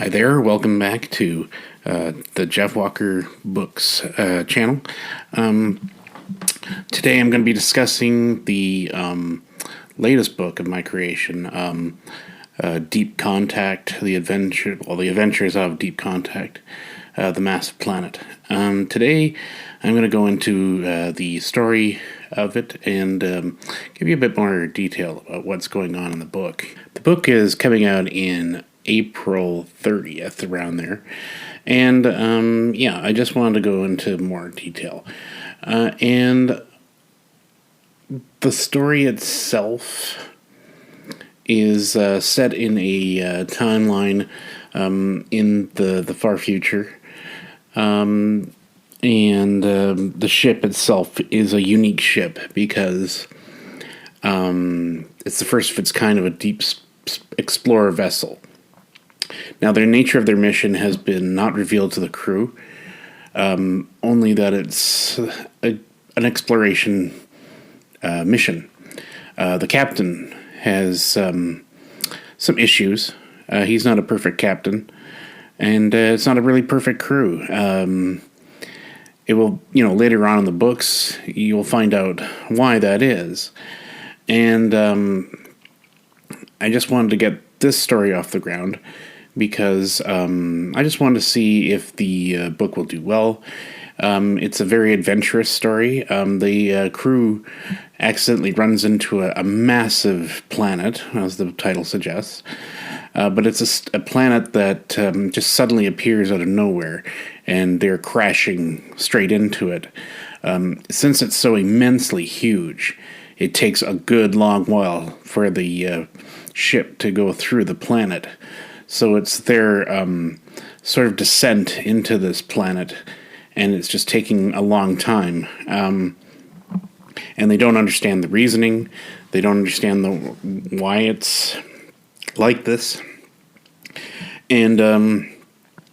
Hi there, welcome back to the Jeff Walker Books channel. Today I'm going to be discussing the latest book of my creation, Deep Contact, the Adventures of Deep Contact, the Massive Planet. Today I'm going to go into the story of it and give you a bit more detail about what's going on in the book. The book is coming out in April 30th, around there. And I just wanted to go into more detail. And the story itself is set in a timeline in the far future. And the ship itself is a unique ship because it's the first of its kind of a deep explorer vessel. Now, the nature of their mission has been not revealed to the crew, only that it's an exploration mission. The captain has some issues. He's not a perfect captain, and it's not a really perfect crew. It will, later on in the books, you'll find out why that is. And I just wanted to get this story off the ground because I just wanted to see if the book will do well. It's a very adventurous story. The crew accidentally runs into a massive planet, as the title suggests. But it's a planet that just suddenly appears out of nowhere, and they're crashing straight into it. Since it's so immensely huge, it takes a good long while for the ship to go through the planet. So it's their sort of descent into this planet, and it's just taking a long time. And they don't understand the reasoning. They don't understand why it's like this. And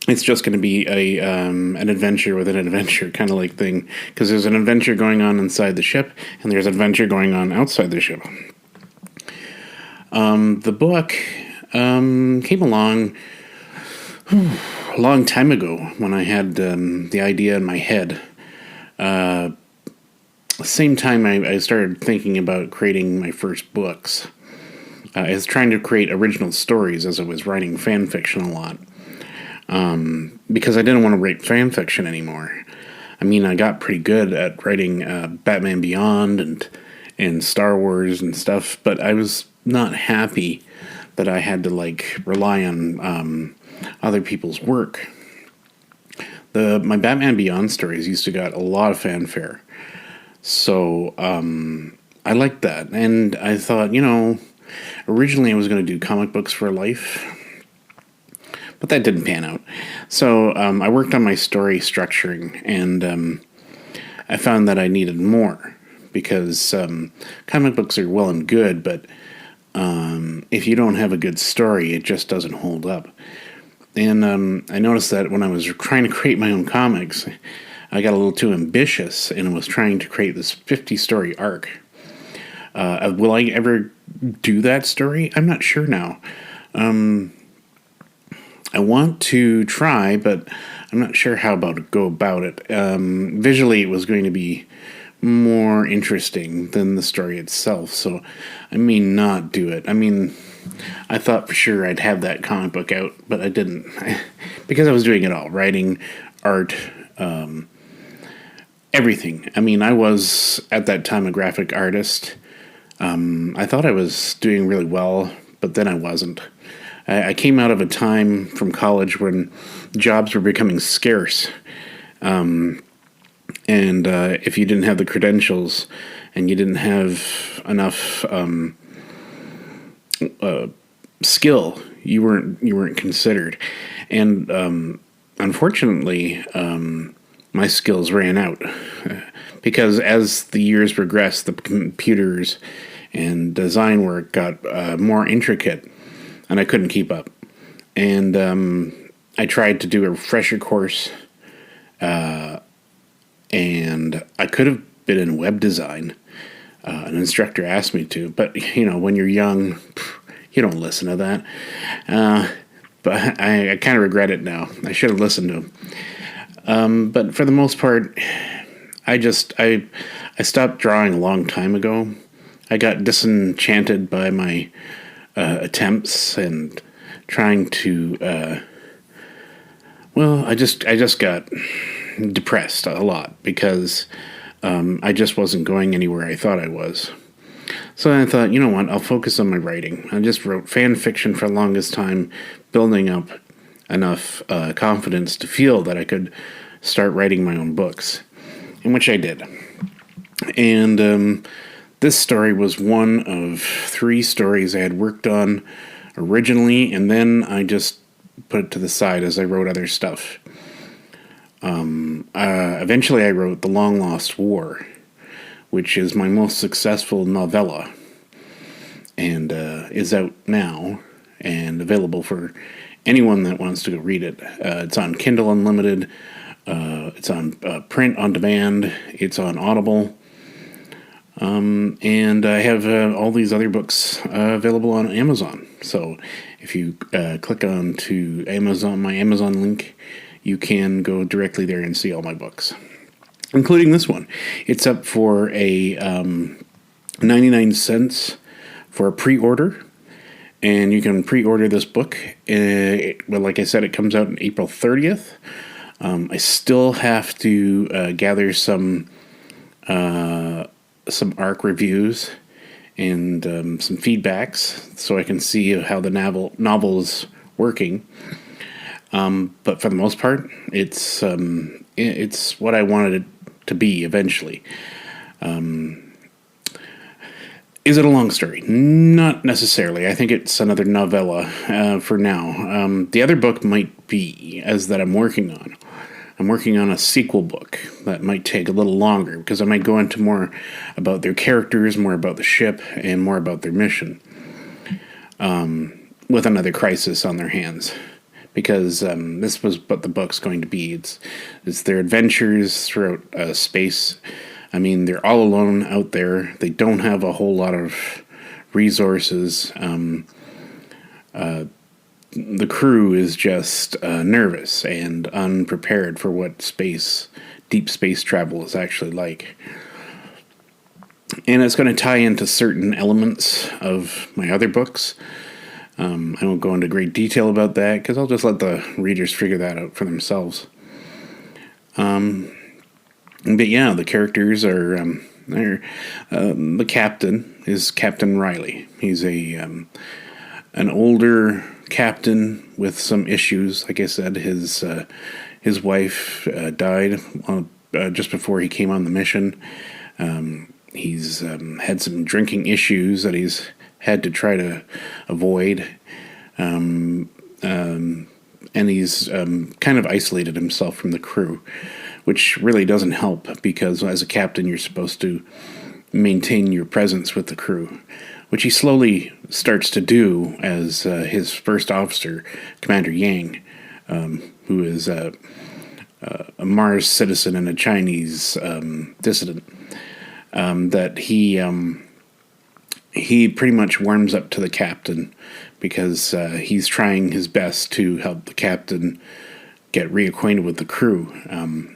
it's just going to be an adventure within an adventure kind of like thing, because there's an adventure going on inside the ship, and there's an adventure going on outside the ship. The book came along a long time ago when I had the idea in my head. Same time I started thinking about creating my first books. I was trying to create original stories as I was writing fan fiction a lot. Because I didn't want to write fan fiction anymore. I mean, I got pretty good at writing Batman Beyond and Star Wars and stuff, but I was not happy that I had to rely on other people's work. My Batman Beyond stories used to get a lot of fanfare, so I liked that, and I thought, originally I was going to do comic books for life, but that didn't pan out. So I worked on my story structuring, and I found that I needed more, because comic books are well and good, but if you don't have a good story, it just doesn't hold up. And I noticed that when I was trying to create my own comics, I got a little too ambitious and was trying to create this 50-story arc. Will I ever do that story? I'm not sure now. I want to try, but I'm not sure how to go about it. Visually, it was going to be more interesting than the story itself, so I may not do it. I mean, I thought for sure I'd have that comic book out, but I didn't. Because I was doing it all. Writing, art, everything. I mean, I was, at that time, a graphic artist. I thought I was doing really well, but then I wasn't. I came out of a time from college when jobs were becoming scarce. And if you didn't have the credentials and you didn't have enough skill, you weren't considered. And unfortunately, my skills ran out because as the years progressed, the computers and design work got more intricate, and I couldn't keep up. And I tried to do a refresher course, and I could have been in web design. An instructor asked me to, but when you're young, you don't listen to that. but I kind of regret it now. I should have listened to him. But for the most part, I stopped drawing a long time ago. I got disenchanted by my attempts and trying to. I just got depressed a lot because I just wasn't going anywhere I thought I was. So I thought, you know what, I'll focus on my writing. I just wrote fan fiction for the longest time, building up enough confidence to feel that I could start writing my own books, in which I did. And this story was one of 3 stories I had worked on originally, and then I just put it to the side as I wrote other stuff. Eventually I wrote The Long Lost War, which is my most successful novella, and is out now and available for anyone that wants to go read it. It's on Kindle Unlimited, it's on print on demand, it's on Audible, and I have all these other books available on Amazon. So if you click on to Amazon, my Amazon link, you can go directly there and see all my books, including this one. It's up for a 99 cents for a pre-order, and you can pre-order this book. Well, like I said, it comes out on April 30th. I still have to gather some ARC reviews and some feedbacks so I can see how the novel is working. But for the most part, it's what I wanted it to be eventually. Is it a long story? Not necessarily. I think it's another novella for now. The other book might be, as that I'm working on. I'm working on a sequel book that might take a little longer because I might go into more about their characters, more about the ship, and more about their mission with another crisis on their hands. Because this was what the book's going to be. It's their adventures throughout space. I mean, they're all alone out there. They don't have a whole lot of resources. The crew is just nervous and unprepared for what deep space travel is actually like. And it's going to tie into certain elements of my other books. I won't go into great detail about that because I'll just let the readers figure that out for themselves. But yeah, the characters are the captain is Captain Riley. He's an older captain with some issues. Like I said, his wife died just before he came on the mission. He's had some drinking issues that he's had to try to avoid, and he's kind of isolated himself from the crew, which really doesn't help because as a captain you're supposed to maintain your presence with the crew, which he slowly starts to do as his first officer, Commander Yang, who is a Mars citizen and a Chinese dissident, that he pretty much warms up to the captain because he's trying his best to help the captain get reacquainted with the crew.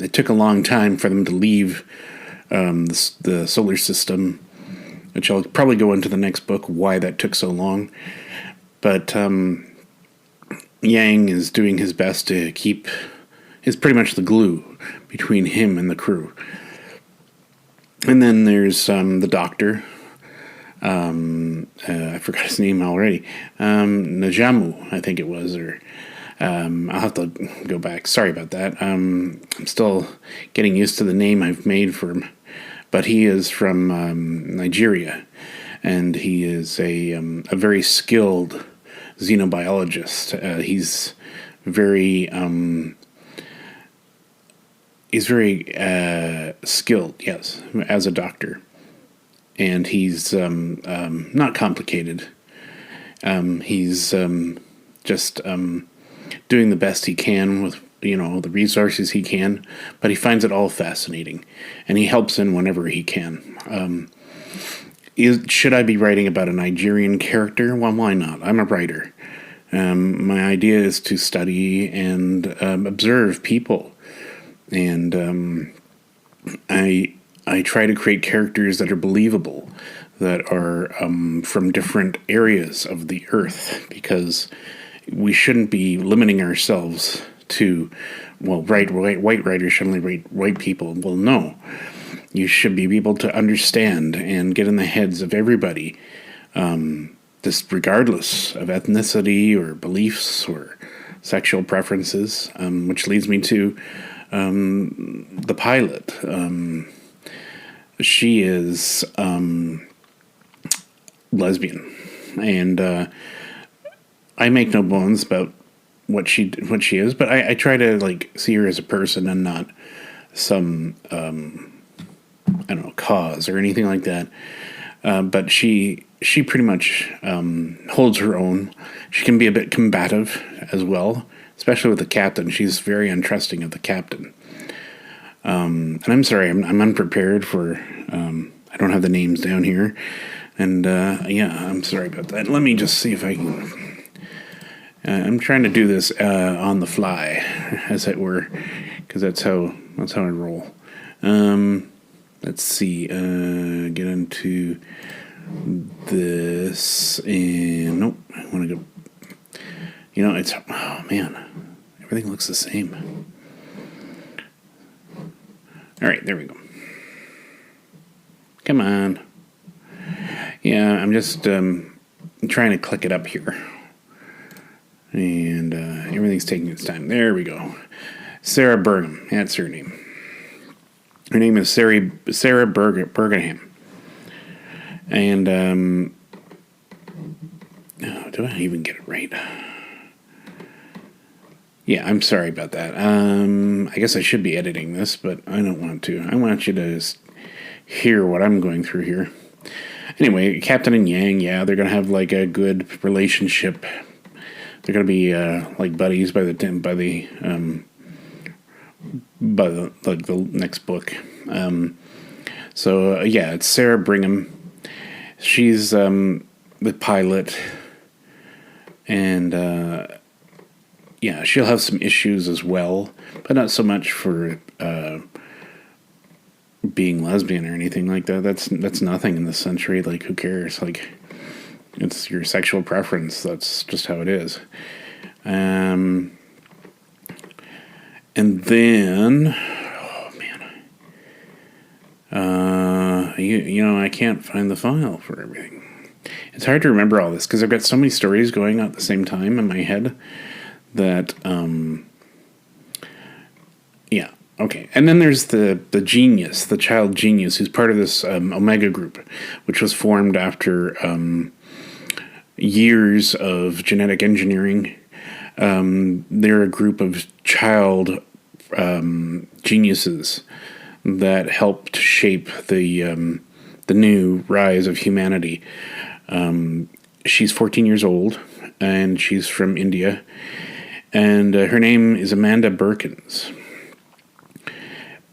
It took a long time for them to leave the solar system, which I'll probably go into the next book, why that took so long. But Yang is doing his best to is pretty much the glue between him and the crew. And then there's the doctor. I forgot his name already. Najamu, I think it was, or I'll have to go back. Sorry about that. I'm still getting used to the name I've made for him. But he is from Nigeria, and he is a very skilled xenobiologist. He's very skilled, yes, as a doctor. And he's not complicated. He's just doing the best he can with the resources he can, but he finds it all fascinating, and he helps in whenever he can. Should I be writing about a Nigerian character? Well, why not? I'm a writer. My idea is to study and observe people, and I try to create characters that are believable, that are from different areas of the earth, because we shouldn't be limiting ourselves to, well, white writers should only write white people. Well, no, you should be able to understand and get in the heads of everybody, this regardless of ethnicity or beliefs or sexual preferences, which leads me to the pilot. She is lesbian, and I make no bones about what she is, but I try to like see her as a person and not some I don't know, cause or anything like that. But she pretty much holds her own. She can be a bit combative as well, especially with the captain. She's very untrusting of the captain. And I'm sorry, I'm unprepared for. I don't have the names down here, and yeah, I'm sorry about that. Let me just see if I can. I'm trying to do this on the fly, as it were, because that's how I roll. Let's see. Get into this, and nope. I want to go. You know, it's oh man, everything looks the same. All right, there we go. Come on. Yeah, I'm just trying to click it up here. And everything's taking its time. There we go. Sarah Burgham. That's her name. Her name is Sarah Burgham. And, oh, do I even get it right? Yeah, I'm sorry about that. I guess I should be editing this, but I don't want to. I want you to just hear what I'm going through here. Anyway, Captain and Yang, yeah, they're going to have like a good relationship. They're going to be like buddies by the next book. So yeah, it's Sarah Brigham. She's the pilot, and yeah, she'll have some issues as well, but not so much for being lesbian or anything like that. That's nothing in this century. Like, who cares? Like, it's your sexual preference. That's just how it is. And then, oh man, you know, I can't find the file for everything. It's hard to remember all this because I've got so many stories going on at the same time in my head that, yeah. Okay, and then there's the genius, the child genius, who's part of this Omega group, which was formed after years of genetic engineering. They're a group of child geniuses that helped shape the new rise of humanity. She's 14 years old, and she's from India, and her name is Amanda Birkins.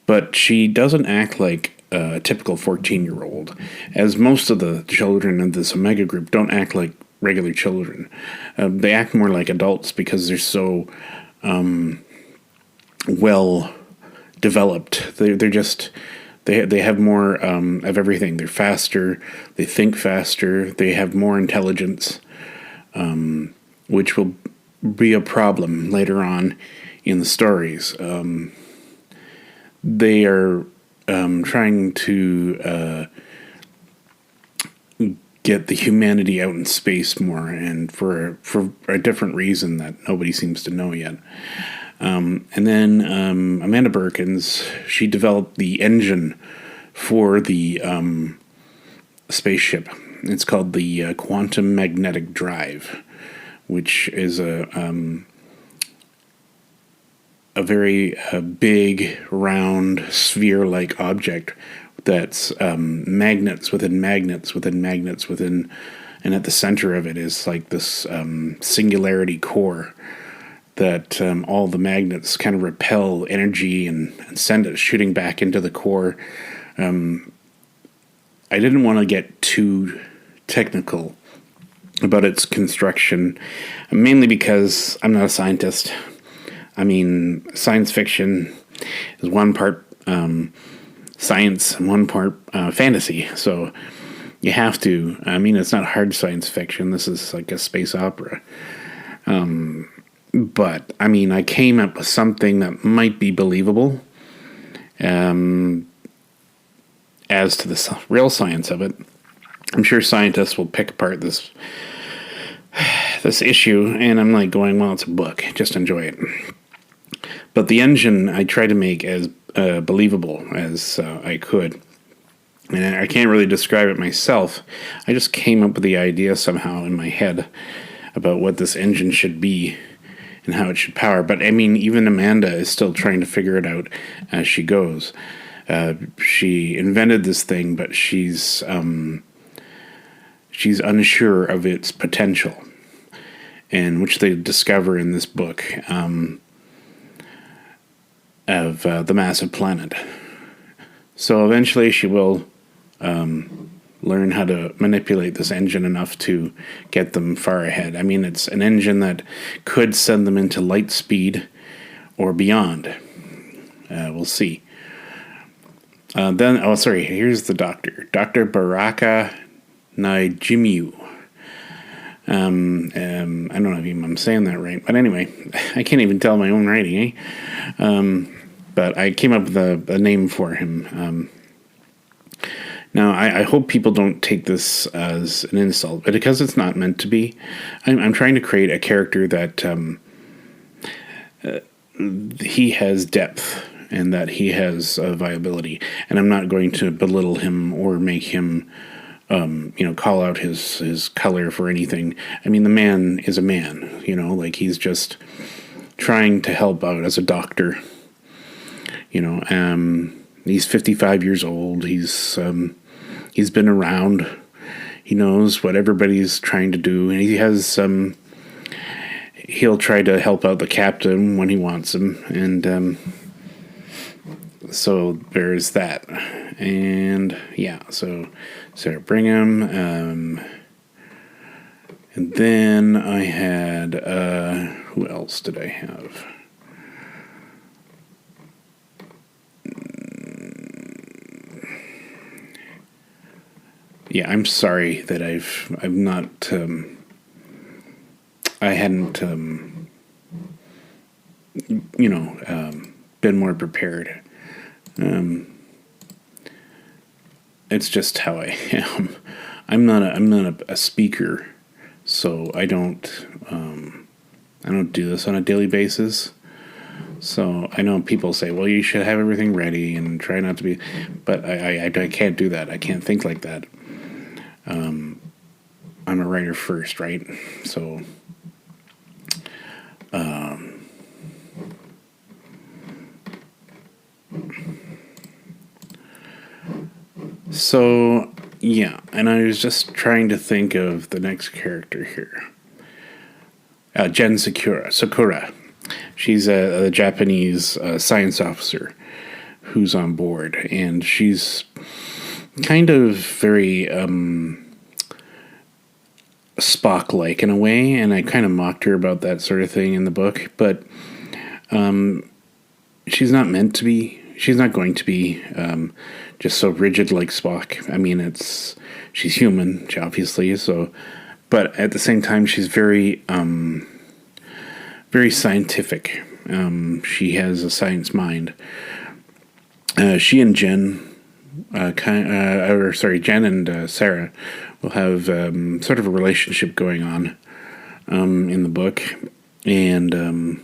But she doesn't act like a typical 14-year-old, as most of the children in this Omega group don't act like regular children. They act more like adults because they're so well developed. They're just they have more of everything. They're faster. They think faster. They have more intelligence, which will be a problem later on in the stories. They are trying to get the humanity out in space more, and for a different reason that nobody seems to know yet. And then Amanda Birkins, she developed the engine for the spaceship. It's called the quantum magnetic drive, which is a very big, round, sphere-like object that's magnets within magnets within magnets within, and at the center of it is like this singularity core that all the magnets kind of repel energy and send it shooting back into the core. I didn't want to get too technical about its construction, mainly because I'm not a scientist. I mean, science fiction is one part science and one part fantasy. So you have to. I mean, it's not hard science fiction. This is like a space opera. But I mean, I came up with something that might be believable. As to the real science of it, I'm sure scientists will pick apart this issue, and I'm like going, well, it's a book, just enjoy it. But the engine I try to make as believable as I could, and I can't really describe it myself. I just came up with the idea somehow in my head about what this engine should be and how it should power. But I mean, even Amanda is still trying to figure it out as she goes. She invented this thing, but she's unsure of its potential, and which they discover in this book of The Massive Planet. So eventually she will learn how to manipulate this engine enough to get them far ahead. I mean, it's an engine that could send them into light speed or beyond. We'll see. Here's the doctor. Dr. Baraka Naijimiu. I don't know if I'm saying that right, but anyway, I can't even tell my own writing, but I came up with a name for him. Now, I hope people don't take this as an insult, but because it's not meant to be, I'm trying to create a character that he has depth and that he has viability, and I'm not going to belittle him or make him call out his color for anything. I mean, the man is a man, like he's just trying to help out as a doctor. He's 55 years old. He's been around. He knows what everybody's trying to do, and he has he'll try to help out the captain when he wants him, and so there's that. And yeah, so Sarah Brigham, and then I had who else did I have? Yeah, I'm sorry that I've not I hadn't been more prepared. It's just how I am. I'm not a speaker, so I don't do this on a daily basis. So I know people say, well, you should have everything ready and try not to be, but I can't do that. I can't think like that. I'm a writer first, right? So, yeah, and I was just trying to think of the next character here. Jen Sakura. She's a Japanese science officer who's on board, and she's kind of very Spock-like in a way, and I kind of mocked her about that sort of thing in the book, but she's not meant to be. She's not going to be just so rigid like Spock. I mean, she's human, obviously, so, but at the same time, she's very very scientific. She has a science mind. She and Jen, Jen and Sarah will have sort of a relationship going on in the book, and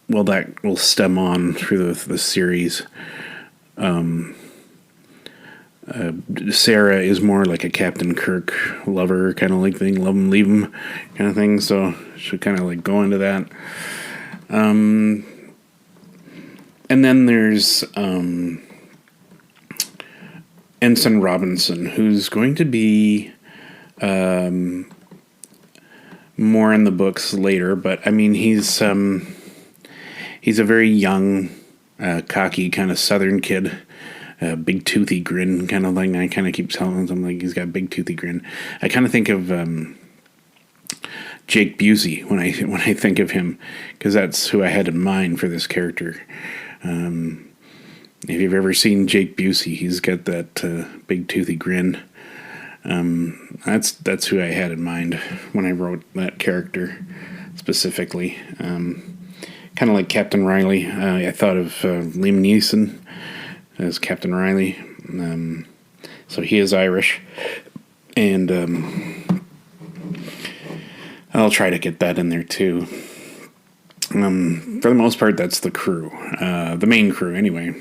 well, that will stem on through the series. Sarah is more like a Captain Kirk lover kind of like thing, love him, leave him kind of thing, so she'll kind of like go into that. And then there's Ensign Robinson, who's going to be more in the books later, but I mean, he's a very young, cocky kind of Southern kid big toothy grin kind of thing. I kind of keep telling him like he's got a big toothy grin. I kind of think of Jake Busey when I think of him, because that's who I had in mind for this character. If you've ever seen Jake Busey, he's got that big toothy grin. That's who I had in mind when I wrote that character specifically. Kind of like Captain Riley. I thought of Liam Neeson as Captain Riley. So he is Irish, and I'll try to get that in there too. For the most part, that's the crew, the main crew anyway.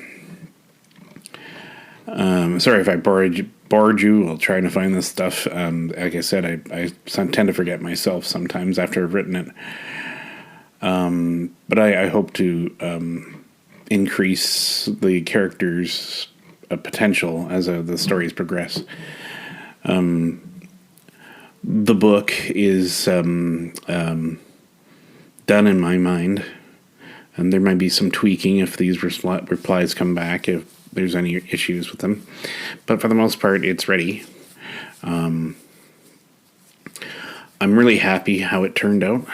Sorry if I bored you while trying to find this stuff. Like I said, I tend to forget myself sometimes after I've written it. But I hope to increase the characters' potential as the stories progress. The book is done in my mind, and there might be some tweaking if these replies come back, if there's any issues with them. But for the most part, it's ready. I'm really happy how it turned out.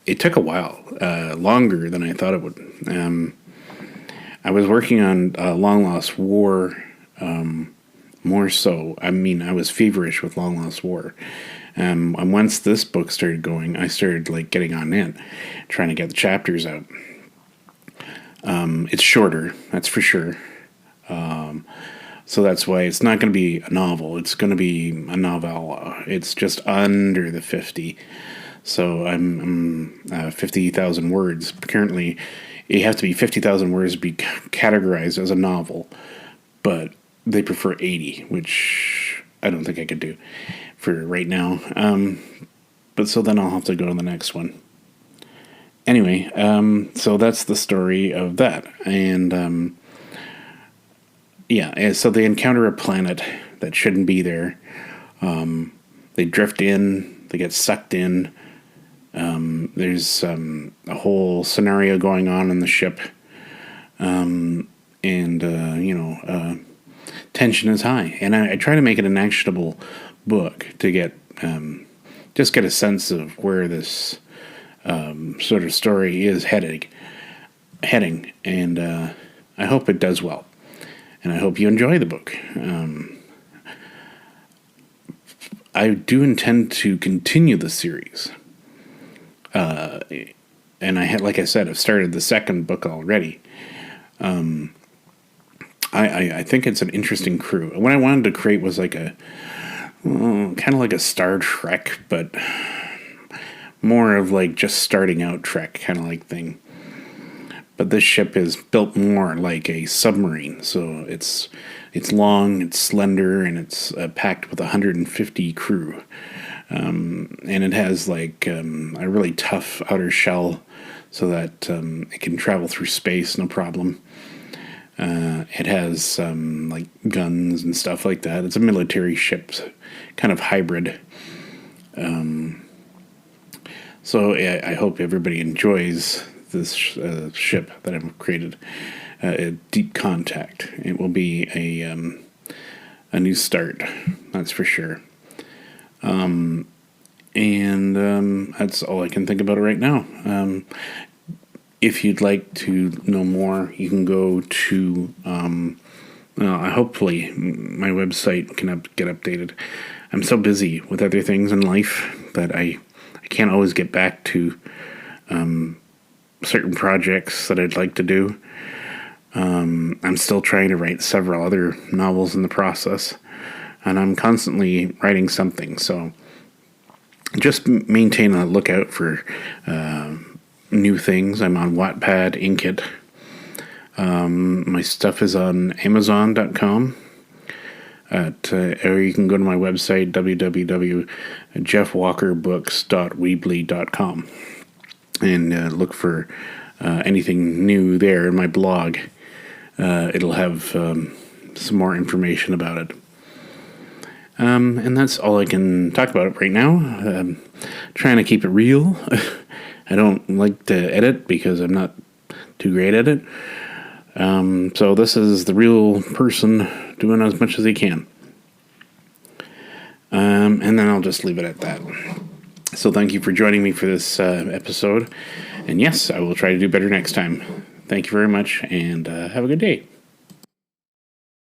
It took a while, longer than I thought it would. I was working on Long Lost War, more so. I mean, I was feverish with Long Lost War. And once this book started going, I started like getting on it, trying to get the chapters out. It's shorter, that's for sure. So that's why it's not going to be a novel. It's going to be a novella. It's just under the 50. So I'm 50,000 words. Currently, you have to be 50,000 words to be categorized as a novel. But they prefer 80, which I don't think I could do for right now. But so then I'll have to go to the next one. Anyway, so that's the story of that. And yeah, so they encounter a planet that shouldn't be there. They drift in, they get sucked in. There's a whole scenario going on the ship. Tension is high. And I try to make it an actionable book to get just get a sense of where this sort of story is heading. And I hope it does well. And I hope you enjoy the book. I do intend to continue the series. And like I said, I've started the second book already. I think it's an interesting crew. What I wanted to create was like a kind of like a Star Trek, but more of like just starting out Trek kind of like thing. But this ship is built more like a submarine, so it's long, it's slender, and it's packed with 150 crew. And it has like a really tough outer shell, so that it can travel through space no problem. It has like guns and stuff like that. It's a military ship, kind of hybrid. So I hope everybody enjoys this ship that I've created. Deep Contact. It will be a new start, that's for sure. And that's all I can think about it right now. If you'd like to know more, you can go to, hopefully my website can get updated. I'm so busy with other things in life that I can't always get back to certain projects that I'd like to do. I'm still trying to write several other novels in the process, and I'm constantly writing something, so just maintain a lookout for new things. I'm on Wattpad, Inkit. My stuff is on Amazon.com. Or you can go to my website, www.jeffwalkerbooks.weebly.com, and look for anything new there in my blog. It'll have some more information about it. And that's all I can talk about right now. Trying to keep it real. I don't like to edit because I'm not too great at it. So this is the real person doing as much as he can. And then I'll just leave it at that. So thank you for joining me for this episode. And yes, I will try to do better next time. Thank you very much, and have a good day.